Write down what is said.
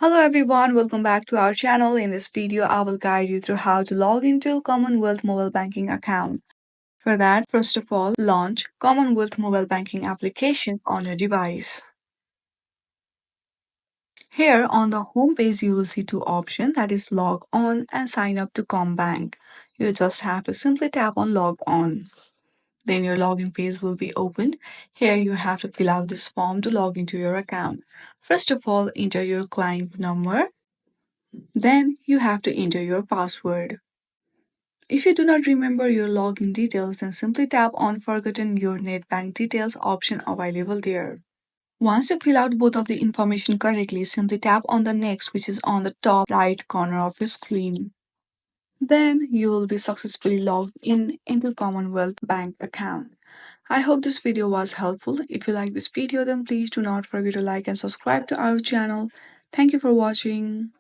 Hello everyone, welcome back to our channel. In this video, I will guide you through how to log into Commonwealth mobile banking account. For that, first of all, launch Commonwealth mobile banking application on your device. Here on the home page, you will see two options, that is log on and sign up to CommBank. You just have to simply tap on log on. Then your login page will be opened. Here you have to fill out this form to log into your account. First of all, enter your client number. Then you have to enter your password. If you do not remember your login details, then simply tap on Forgotten Your Net Bank Details option available there. Once you fill out both of the information correctly, simply tap on the next, which is on the top right corner of your screen. Then you will be successfully logged in into Commonwealth Bank account. I hope this video was helpful. If you like this video, then please do not forget to like and subscribe to our channel. Thank you for watching.